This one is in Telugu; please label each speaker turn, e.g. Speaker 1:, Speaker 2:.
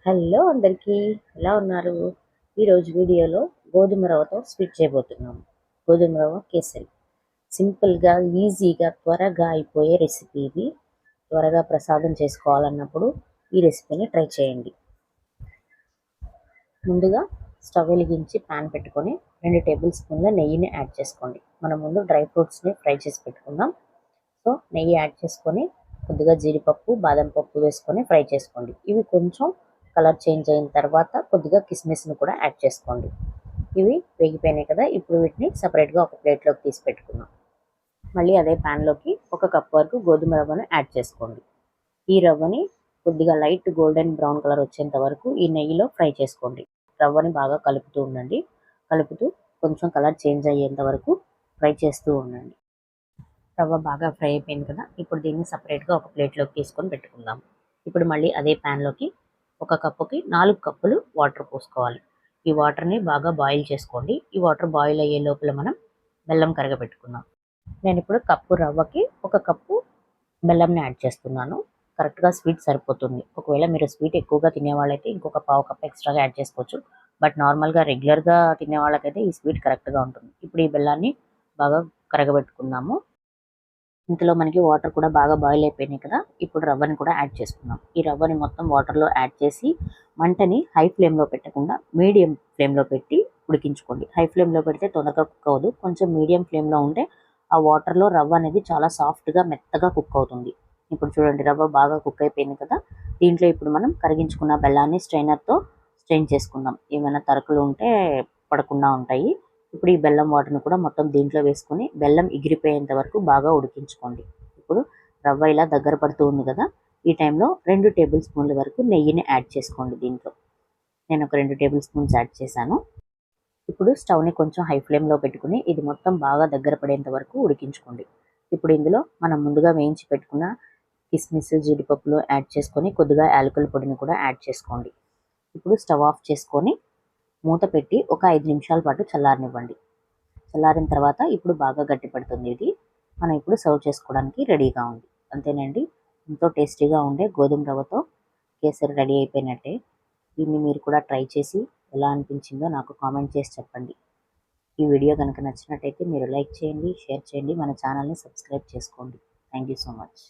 Speaker 1: హలో అందరికీ, ఎలా ఉన్నారు? ఈరోజు వీడియోలో గోధుమ రవ్వతో స్వీట్ చేయబోతున్నాము. గోధుమ రవ్వ కేసరి సింపుల్గా, ఈజీగా, త్వరగా అయిపోయే రెసిపీ ఇది. త్వరగా ప్రసాదం చేసుకోవాలన్నప్పుడు ఈ రెసిపీని ట్రై చేయండి. ముందుగా స్టవ్ వెలిగించి ప్యాన్ పెట్టుకొని 2 టేబుల్ స్పూన్ల నెయ్యిని యాడ్ చేసుకోండి. మనం ముందు డ్రై ఫ్రూట్స్ని ఫ్రై చేసి పెట్టుకుందాం. సో నెయ్యి యాడ్ చేసుకొని కొద్దిగా జీడిపప్పు, బాదం పప్పు వేసుకొని ఫ్రై చేసుకోండి. ఇవి కొంచెం కలర్ చేంజ్ అయిన తర్వాత కొద్దిగా కిస్మిస్ని కూడా యాడ్ చేసుకోండి. ఇవి వేగిపోయినాయి కదా, ఇప్పుడు వీటిని సపరేట్గా ఒక ప్లేట్లోకి తీసి పెట్టుకుందాం. మళ్ళీ అదే ప్యాన్లోకి 1 కప్ వరకు గోధుమ రవ్వను యాడ్ చేసుకోండి. ఈ రవ్వని కొద్దిగా లైట్ గోల్డెన్ బ్రౌన్ కలర్ వచ్చేంత వరకు ఈ నెయ్యిలో ఫ్రై చేసుకోండి. రవ్వని బాగా కలుపుతూ ఉండండి. కలుపుతూ కొంచెం కలర్ చేంజ్ అయ్యేంత వరకు ఫ్రై చేస్తూ ఉండండి. రవ్వ బాగా ఫ్రై అయిపోయింది కదా, ఇప్పుడు దీన్ని సపరేట్గా ఒక ప్లేట్లోకి తీసుకొని పెట్టుకుందాం. ఇప్పుడు మళ్ళీ అదే ప్యాన్లోకి 1 కప్పుకి 4 కప్పులు వాటర్ పోసుకోవాలి. ఈ వాటర్ని బాగా బాయిల్ చేసుకోండి. ఈ వాటర్ బాయిల్ అయ్యే లోపల మనం బెల్లం కరగబెట్టుకుందాం. నేను ఇప్పుడు కప్పు రవ్వకి 1 కప్పు బెల్లంని యాడ్ చేస్తున్నాను. కరెక్ట్గా స్వీట్ సరిపోతుంది. ఒకవేళ మీరు స్వీట్ ఎక్కువగా తినేవాళ్ళైతే ఇంకొక పావు కప్ ఎక్స్ట్రాగా యాడ్ చేసుకోవచ్చు. బట్ నార్మల్గా రెగ్యులర్గా తినే వాళ్ళకైతే ఈ స్వీట్ కరెక్ట్గా ఉంటుంది. ఇప్పుడు ఈ బెల్లాన్ని బాగా కరగబెట్టుకుందాము. ఇంతలో మనకి వాటర్ కూడా బాగా బాయిల్ అయిపోయినాయి కదా, ఇప్పుడు రవ్వని కూడా యాడ్ చేసుకుందాం. ఈ రవ్వని మొత్తం వాటర్లో యాడ్ చేసి మంటని హై ఫ్లేమ్లో పెట్టకుండా మీడియం ఫ్లేమ్లో పెట్టి ఉడికించుకోండి. హై ఫ్లేమ్లో పెడితే తొందరగా కుక్ అవ్వదు. కొంచెం మీడియం ఫ్లేమ్లో ఉంటే ఆ వాటర్లో రవ్వ అనేది చాలా సాఫ్ట్గా మెత్తగా కుక్ అవుతుంది. ఇప్పుడు చూడండి, రవ్వ బాగా కుక్ అయిపోయింది కదా, దీంట్లో ఇప్పుడు మనం కరిగించుకున్న బెల్లాన్ని స్ట్రైనర్తో స్ట్రెయిన్ చేసుకుందాం. ఏమైనా తరకలు ఉంటే పడకుండా ఉంటాయి. ఇప్పుడు ఈ బెల్లం వాటర్ని కూడా మొత్తం దీంట్లో వేసుకొని బెల్లం ఎగిరిపోయేంత వరకు బాగా ఉడికించుకోండి. ఇప్పుడు రవ్వ ఇలా దగ్గర పడుతూ ఉంది కదా, ఈ టైంలో 2 టేబుల్ స్పూన్ల వరకు నెయ్యిని యాడ్ చేసుకోండి. దీంట్లో నేను ఒక 2 టేబుల్ స్పూన్స్ యాడ్ చేశాను. ఇప్పుడు స్టవ్ని కొంచెం హై ఫ్లేమ్లో పెట్టుకుని ఇది మొత్తం బాగా దగ్గర పడేంత వరకు ఉడికించుకోండి. ఇప్పుడు ఇందులో మనం ముందుగా వేయించి పెట్టుకున్న కిస్మిస్, జీడిపప్పులు యాడ్ చేసుకొని కొద్దిగా యాలకుల పొడిని కూడా యాడ్ చేసుకోండి. ఇప్పుడు స్టవ్ ఆఫ్ చేసుకొని మూత పెట్టి ఒక 5 నిమిషాల పాటు చల్లారనివ్వండి. చల్లారిన తర్వాత ఇప్పుడు బాగా గట్టి పడుతుంది. ఇది మనం ఇప్పుడు సర్వ్ చేసుకోవడానికి రెడీగా ఉంది. అంతేనండి, ఎంతో టేస్టీగా ఉండే గోధుమ రవ్వతో కేసరి రెడీ అయిపోయినట్టే. దీన్ని మీరు కూడా ట్రై చేసి ఎలా అనిపించిందో నాకు కామెంట్ చేసి చెప్పండి. ఈ వీడియో కనుక నచ్చినట్టయితే మీరు లైక్ చేయండి, షేర్ చేయండి, మన ఛానల్ని సబ్స్క్రైబ్ చేసుకోండి. Thank you so much.